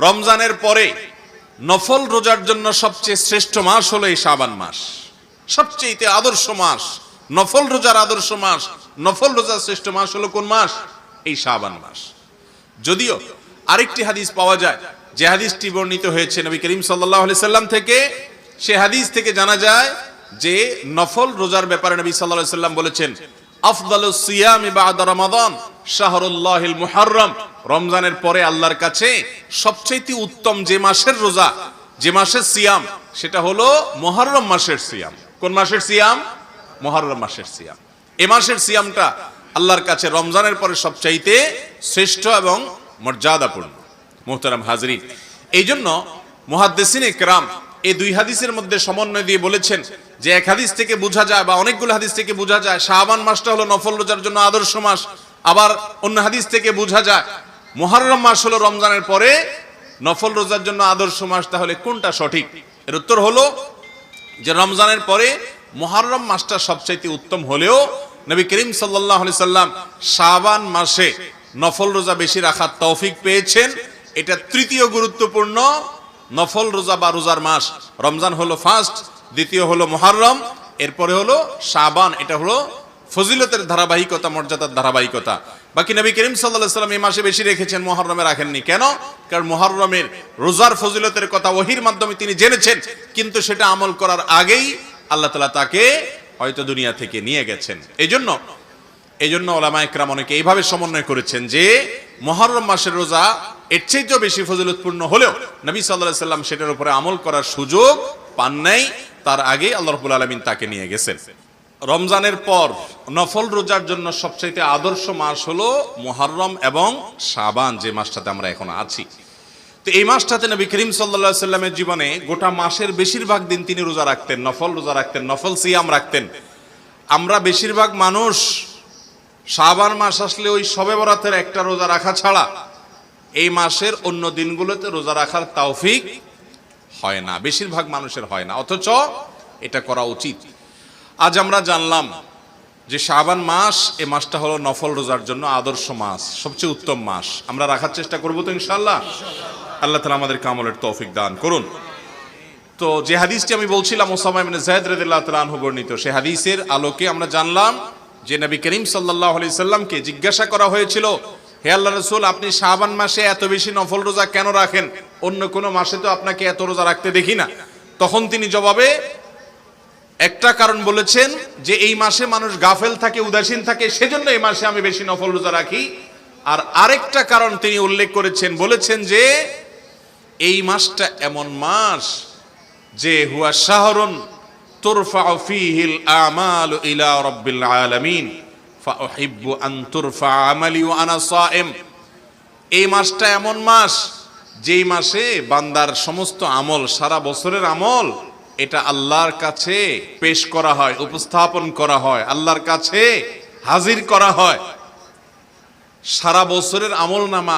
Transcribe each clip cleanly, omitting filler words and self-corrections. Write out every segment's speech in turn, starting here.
রমজানের পরে নফল রোজার জন্য সবচেয়ে শ্রেষ্ঠ মাস হলো এই শাবান মাস। সবচেয়ে আদর্শ মাস, নফল রোজার আদর্শ মাস, নফল রোজার শ্রেষ্ঠ মাস হলো কোন মাস? এই শাবান মাস। যদিও আরেকটি হাদিস পাওয়া যায়, যে হাদিসটি বর্ণিত হয়েছে নবী করিম সাল্লাল্লাহু আলাইহি সাল্লাম থেকে। সে হাদিস থেকে জানা যায় যে নফল রোজার ব্যাপারে নবী সাল্লাল্লাহু আলাইহি সাল্লাম বলেছেন, আফদালুস সিয়ামি বা'দা রমাদান শাহরুল্লাহিল মুহাররম। রমজানের পরে আল্লাহর কাছে সবচেয়ে উত্তম যে মাসের রোজা, যে মাসের সিয়াম, সেটা হলো মুহররম মাসের সিয়াম। কোন মাসের সিয়াম? মুহররম মাসের সিয়াম। এই মাসের সিয়ামটা আল্লাহর কাছে রমজানের পরে সবচাইতে শ্রেষ্ঠ এবং মর্যাদাপূর্ণ। মুহতারাম হাজরিন, এই জন্য মুহাদ্দিসিনে কেরাম এই দুই হাদিসের মধ্যে সমন্বয় দিয়ে বলেছেন যে এক হাদিস থেকে বোঝা যায় বা অনেকগুলো হাদিস থেকে বোঝা যায় শাবান মাসটা হলো নফল রোজার জন্য আদর্শ মাস। আবার অন্য হাদিস থেকে বোঝা যায় মুহররম মাস হলো রমজানের পরে নফল রোজার জন্য আদর্শ মাস। তাহলে কোনটা সঠিক? এর উত্তর হলো যে রমজানের পরে মুহররম মাসটা সবচাইতে উত্তম হলেও নবী করিম সাল্লাল্লাহু আলাইহি সাল্লাম শাবান মাসে নফল রোজা বেশি রাখার তৌফিক পেয়েছেন। এটা তৃতীয় গুরুত্বপূর্ণ নফল রোজা বা রোজার মাস। রমজান হলো ফার্স্ট, দ্বিতীয় হলো মুহররম, এরপরে হলো শাবান। এটা হলো ফজিলতের ধারাবাহিকতা, মর্যাদার ধারাবাহিকতা। বাকি নবী করিম সাল্লাল্লাহু আলাইহি সাল্লাম এই মাসে বেশি রেখেছেন, মুহররমে রাখেননি। কেন? কারণ মুহররমের রোজার ফজিলতের কথা ওহীর মাধ্যমে তিনি জেনেছেন, কিন্তু সেটা আমল করার আগেই আল্লাহ তাআলা তাকে হয়তো দুনিয়া থেকে নিয়ে গেছেন। এই জন্য উলামায়ে কেরাম অনেকে এইভাবে সমন্বয় করেছেন যে মুহররম মাসের রোজা এর চেয়েও বেশি ফজিলতপূর্ণ হলেও নবী সাল্লাল্লাহু আলাইহি সাল্লাম সেটার উপরে আমল করার সুযোগ পান নাই, তার আগে আল্লাহ রাব্বুল আলামিন তাকে নিয়ে গেছেন। রমজানের পর নফল রোজার জন্য সবচেয়ে আদর্শ মাস হলো মুহররম এবং শাবান, যে মাসটাতে আমরা এখন আছি। তো এই মাসটাতে নবী করিম সাল্লাল্লাহু আলাইহি সাল্লামের জীবনে গোটা মাসের বেশিরভাগ দিন তিনি রোজা রাখতেন, নফল রোজা রাখতেন, নফল সিয়াম রাখতেন। আমরা বেশিরভাগ মানুষ শাবান মাস আসলে ওই শবে বরাতের একটা রোজা রাখা ছাড়া এই মাসের অন্য দিনগুলোতে রোজা রাখার তৌফিক হয় না, বেশিরভাগ মানুষের হয় না, অথচ এটা করা উচিত। আজ আমরা জানলাম যে শাবান মাস, এই মাসটা হলো নফল রোজার জন্য আদর্শ মাস, সবচেয়ে উত্তম মাস। আমরা রাখার চেষ্টা করবো তো ইনশাআল্লাহ। আল্লাহ তাআলা আমাদের আমলের তৌফিক দান করুন। তো যে হাদিসটি আমি বলছিলাম উসামা ইবনে যায়েদ রাদিয়াল্লাহু তাআলা আনহু বর্ণিত, সেই হাদিসের আলোকে আমরা জানলাম যে নবী করিম সাল্লাল্লাহু আলাইহি সাল্লামকে জিজ্ঞাসা করা হয়েছিল, হে আল্লাহর রাসূল, আপনি শাবান মাসে এত বেশি নফল রোজা কেন রাখেন? অন্য কোনো মাসে তো আপনাকে এত রোজা রাখতে দেখি না। তখন তিনি জবাবে একটা কারণ বলেছেন যে এই মাসে মানুষ গাফেল থাকে, উদাসীন থাকে, সেজন্য এই মাসে আমি বেশি নফল রোজা রাখি। আর আরেকটা কারণ তিনি উল্লেখ করেছেন, বলেছেন যে এই মাসটা এমন মাস যে হুয়া শাহরুন তুরফাউ ফীহিল আমালু ইলা রাব্বিল আলামিন ফাউহিব্বু আন তুরফা আমালি ওয়া আনা সায়েম। এই মাসটা এমন মাস যেই মাসে বান্দার সমস্ত আমল, সারা বছরের আমল, এটা আল্লাহর কাছে পেশ করা হয়, উপস্থাপন করা হয়, আল্লাহর কাছে হাজির করা হয়। সারা বছরের আমলনামা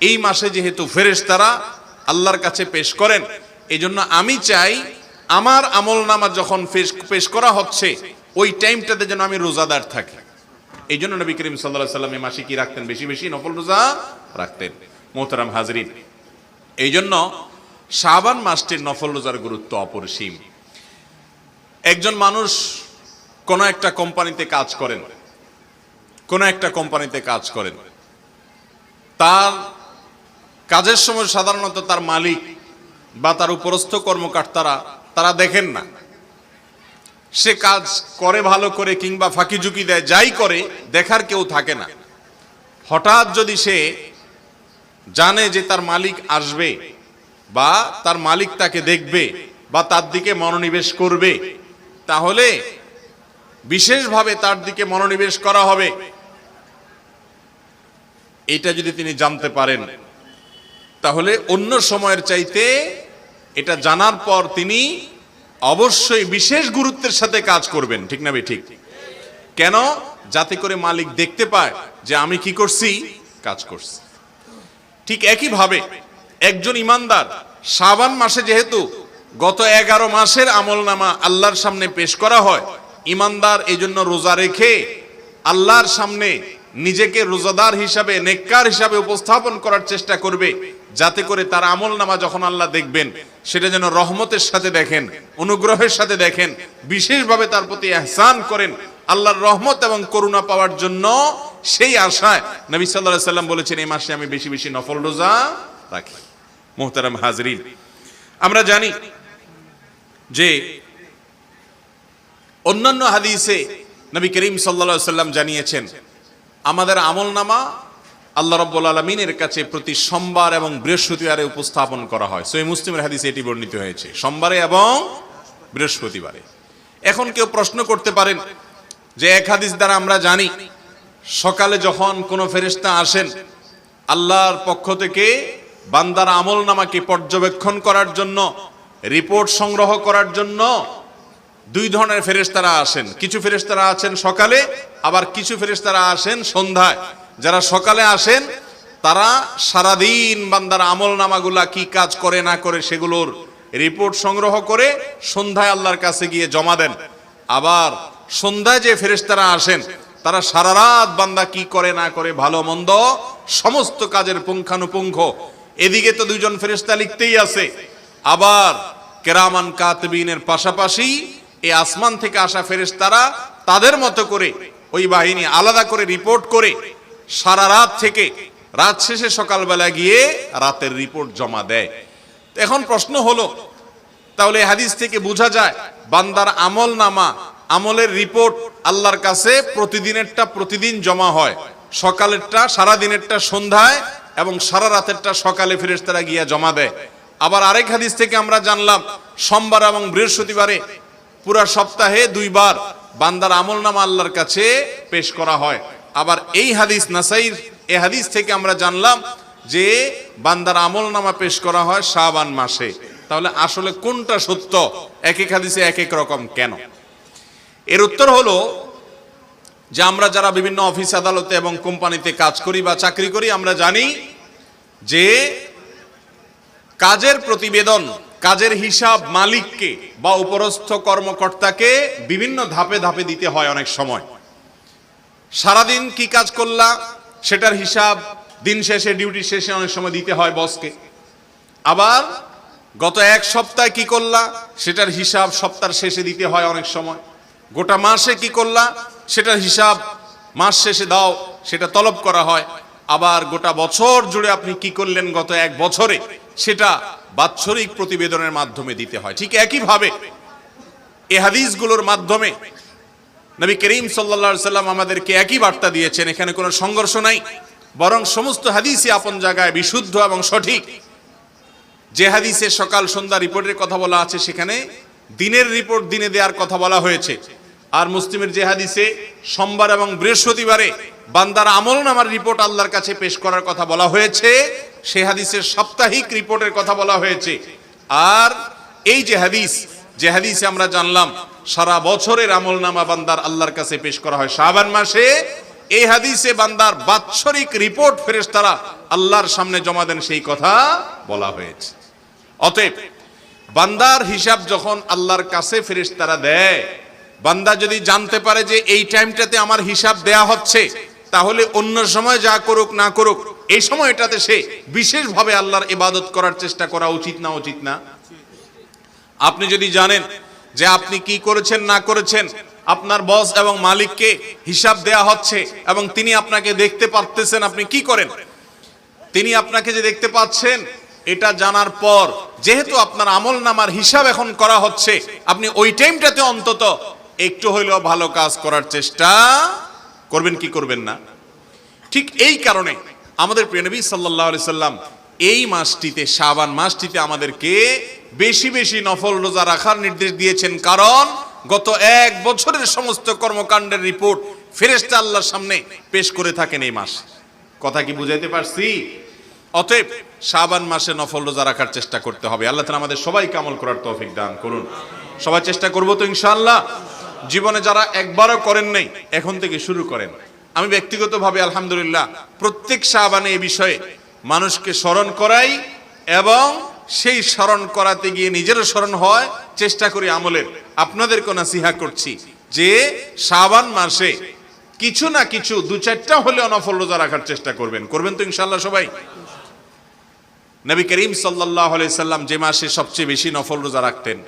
এই মাসে যেহেতু ফেরেশতারা আল্লাহর কাছে পেশ করেন, এই জন্য আমি চাই আমার আমলনামা যখন পেশ করা হচ্ছে ওই টাইমটাতে যেন আমি রোজাদার থাকি। এই জন্য নবী করিম সাল্লাল্লাহু আলাইহি সাল্লাম এই মাসে কি রাখতেন? বেশি বেশি নফল রোজা রাখতেন। মুহতারাম হাজরিন, এই জন্য শাবান মাসটির নফল রোজার গুরুত্ব অপরিসীম। একজন মানুষ কোন একটা কোম্পানিতে কাজ করেন, তার কাজের সময় সাধারণত তার মালিক বা তার উপরস্থ কর্মকর্তারা তারা দেখেন না। সে কাজ করে ভালো করে কিংবা ফাঁকি ঝুঁকি দেয়, যাই করে দেখার কেউ থাকে না। হঠাৎ যদি সে জানে যে তার মালিক আসবে বা তার মালিক তাকে দেখবে বা তার দিকে মনোনিবেশ করবে, তাহলে বিশেষভাবে তার দিকে মনোনিবেশ করা হবে। এটা যদি তিনি জানতে পারেন, তাহলে অন্য সময়ের চাইতে এটা জানার পর তিনি অবশ্যই বিশেষ গুরুত্বের সাথে কাজ করবেন। ঠিক না ঠিক? কেন? যাতে করে মালিক দেখতে পায় যে আমি কি করছি, কাজ করছি। ঠিক একইভাবে একজন ইমানদার শাবান মাসে যেহেতু গত 11 মাসের আমলনামা আল্লাহর সামনে পেশ করা হয়, ইমানদার এই জন্য রোজা রেখে আল্লাহর সামনে নিজেকে রোজাদার হিসাবে, নেককার হিসাবে উপস্থাপন করার চেষ্টা করবে, যাতে করে তার আমল নামা যখন আল্লাহ দেখবেন সেটা যেন রহমতের সাথে দেখেন, অনুগ্রহের সাথে দেখেন, বিশেষভাবে তার প্রতি ইহসান করেন, আল্লাহর রহমত এবং করুণা পাওয়ার জন্য সেই আশায় নবী সাল্লাল্লাহু আলাইহি সাল্লাম বলেছেন এই মাসে আমি বেশি বেশি নফল রোজা রাখি। মুহতারাম হাজরিন, আমরা জানি যে অন্যান্য হাদিসে নবী করিম সাল্লাল্লাহু আলাইহি সাল্লাম জানিয়েছেন আমাদের আমল নামা আল্লাহ রাব্বুল আলামিনের কাছে প্রতি সোমবার এবং বৃহস্পতিবারে উপস্থাপন করা হয়। সহিহ মুসলিমের হাদিসে এটি বর্ণিত হয়েছে, সোমবারে এবং বৃহস্পতিবারে। এখন কেউ প্রশ্ন করতে পারেন যে এক হাদিস দ্বারা আমরা জানি সকালে যখন কোনো ফেরেশতা আসেন আল্লাহর পক্ষ থেকে বান্দার আমল নামাকে পর্যবেক্ষণ করার জন্য, রিপোর্ট সংগ্রহ করার জন্য দুই ধরনের ফেরেশতারা আসেন। কিছু ফেরেশতারা আছেন সকালে, আবার কিছু ফেরেশতারা আসেন সন্ধ্যায়। যারা সকালে আসেন তারা সারাদিন বান্দার আমল নামাগুলা কি কাজ করে না করে সেগুলোর রিপোর্ট সংগ্রহ করে সন্ধ্যায় আল্লাহর কাছে গিয়ে জমা দেন। আবার সন্ধ্যায় যে ফেরেশতারা আসেন তারা সারা রাত বান্দা কি করে না করে, ভালো মন্দ সমস্ত কাজের পুঙ্খানুপুঙ্খ, এদিকে তো দুইজন ফেরেশতা লিখতেই আছে, আবার কেরামান কাতিবিনের পাশাপাশি এই আসমান থেকে আসা ফেরেশতারা তাদের মতো করে ওই বাহিনী আলাদা করে রিপোর্ট করে সারা রাত থেকে রাত শেষে সকালবেলা গিয়ে রাতের রিপোর্ট জমা দেয়। এখন প্রশ্ন হলো, তাহলে হাদিস থেকে বোঝা যায় বান্দার আমল নামা, আমলের রিপোর্ট আল্লাহর কাছে প্রতিদিনেরটা প্রতিদিন জমা হয়, সকালেরটা সারা দিনেরটা সন্ধ্যায় এবং সারা রাতেরটা সকালে ফেরেশতারা গিয়া জমা দেয়। আবার আরেক হাদিস থেকে আমরা জানলাম সোমবার এবং বৃহস্পতিবারে পুরা সপ্তাহে দুইবার বান্দার আমল নামা আল্লাহর কাছে পেশ করা হয়। আবার এই হাদিস নাসাইর এই হাদিস থেকে আমরা জানলাম যে বান্দার আমল নামা পেশ করা হয় শাবান মাসে। তাহলে আসলে কোনটা সত্য? এক এক হাদিসে এক এক রকম কেন? এর উত্তর হলো যে আমরা যারা বিভিন্ন অফিস আদালতে এবং কোম্পানিতে কাজ করি বা চাকরি করি, আমরা জানি যে কাজের প্রতিবেদন, কাজের হিসাব মালিককে বা উপরস্থ কর্মকর্তাকে বিভিন্ন ধাপে ধাপে দিতে হয়। অনেক সময় সারাদিন কি কাজ করলা সেটার হিসাব দিন শেষে, ডিউটি শেষে অনেক সময় দিতে হয় বসকে। আবার গত এক সপ্তাহে কি করলা সেটার হিসাব সপ্তাহের শেষে দিতে হয় অনেক সময়। গোটা মাসে কি করলা সেটার হিসাব মাস শেষে দাও, সেটা তলব করা হয়। আবার গোটা বছর জুড়ে আপনি কি করলেন গত এক বছরে সেটা বাৎসরিক প্রতিবেদনের মাধ্যমে দিতে হয়। ঠিক একইভাবে এই হাদিসগুলোর মাধ্যমে নবী করিম সাল্লাল্লাহু আলাইহি সাল্লাম আমাদেরকে একই বার্তা দিয়েছেন। এখানে কোনো সংঘর্ষ নাই, বরং সমস্ত হাদিসই আপন জায়গায় বিশুদ্ধ এবং সঠিক। যে হাদিসে সকাল সন্ধ্যা রিপোর্টের কথা বলা আছে সেখানে দিনের রিপোর্ট দিনে দেওয়ার কথা বলা হয়েছে। আর মুসলিমের যে হাদিসে সোমবার এবং বৃহস্পতিবারে বান্দার আমল নামার রিপোর্ট আল্লাহর কাছে পেশ করার কথা বলা হয়েছে, সেই হাদিসের সাপ্তাহিক রিপোর্টের কথা বলা হয়েছে। আর এই যে হাদিসে আমরা জানলাম সারা বছরের আমল নামা বান্দার আল্লাহর কাছে পেশ করা হয় শাবান মাসে, এই হাদিসে বান্দার বাৎসরিক রিপোর্ট ফেরেশতারা আল্লাহর সামনে জমা দেন সেই কথা বলা হয়েছে। অতএব বান্দার হিসাব যখন আল্লাহর কাছে ফেরেশতারা দেয়, বান্দা যদি জানতে পারে যে এই টাইমটাতে আমার হিসাব দেয়া হচ্ছে, তাহলে অন্য সময় যা করুক না করুক এই সময়টাতে সে বিশেষভাবে আল্লাহর ইবাদত করার চেষ্টা করা উচিত না? উচিত না? আপনি যদি জানেন যে আপনি কি করেছেন না করেছেন, আপনার বস এবং মালিককে হিসাব দেয়া হচ্ছে এবং তিনি আপনাকে দেখতে পাচ্ছেন, আপনি কি করেন? তিনি আপনাকে যে দেখতে পাচ্ছেন এটা জানার পর যেহেতু আপনার আমল নামার হিসাব এখন করা হচ্ছে, আপনি ওই টাইমটাতে অন্তত একটু হইলেও ভালো কাজ করার চেষ্টা করবেন কি করবেন না? ঠিক এই কারণে আমাদের প্রিয় নবী সাল্লাল্লাহু আলাইহি সাল্লাম এই মাসটিতে, শাবান মাসটিতে আমাদেরকে বেশি বেশি নফল রোজা রাখার নির্দেশ দিয়েছেন। কারণ গত এক বছরের সমস্ত কর্মকাণ্ডের রিপোর্ট ফেরেশতা আল্লাহর সামনে পেশ করে থাকেন এই মাস। কথা কি বুঝাইতে পারছি? অতএব শাবান মাসে নফল রোজা রাখার চেষ্টা করতে হবে। আল্লাহ তাআলা আমাদের সবাইকে আমল করার তৌফিক দান করুন। সবাই চেষ্টা করব তো ইনশাআল্লাহ। জীবনে যারা একবারও করেন নাই, এখন থেকে শুরু করেন। আমি ব্যক্তিগতভাবে আলহামদুলিল্লাহ প্রত্যেক শাবানে এই বিষয়ে মানুষকে স্মরণ করাই এবং সেই স্মরণ করাতে গিয়ে নিজেরও স্মরণ হয়, চেষ্টা করি আমলের। আপনাদেরকে নসিহত করছি যে শাবান মাসে কিছু না কিছু 2-4টা হলেও নফল রোজা রাখার চেষ্টা করবেন। করবেন তো ইনশাআল্লাহ সবাই? নবী করিম সাল্লাল্লাহু আলাইহি সাল্লাম যে মাসে সবচেয়ে বেশি নফল রোজা রাখতেন,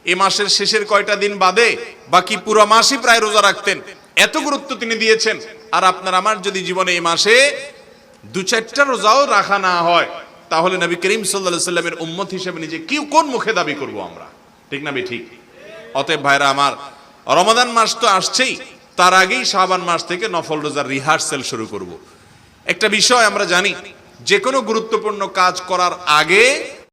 এই মাসের শেষের কয়টা দিন বাদে বাকি পুরো মাসই প্রায় রোজা রাখতেন। এত গুরুত্ব তিনি দিয়েছেন। আর আপনার আমার যদি জীবনে এই মাসে 2-4টা রোজাও রাখা না হয়, তাহলে নবী করিম সাল্লাল্লাহু আলাইহি সাল্লামের উম্মত হিসেবে নিজে কি কোন মুখে দাবি করব আমরা? ঠিক না ঠিক? অতএব ভাইরা আমার, রমাদান মাস তো আসছেই, তার আগেই শাবান মাস থেকে নফল রোজার রিহার্সাল শুরু করব। একটা বিষয় আমরা জানি, যে কোনো গুরুত্বপূর্ণ কাজ করার আগে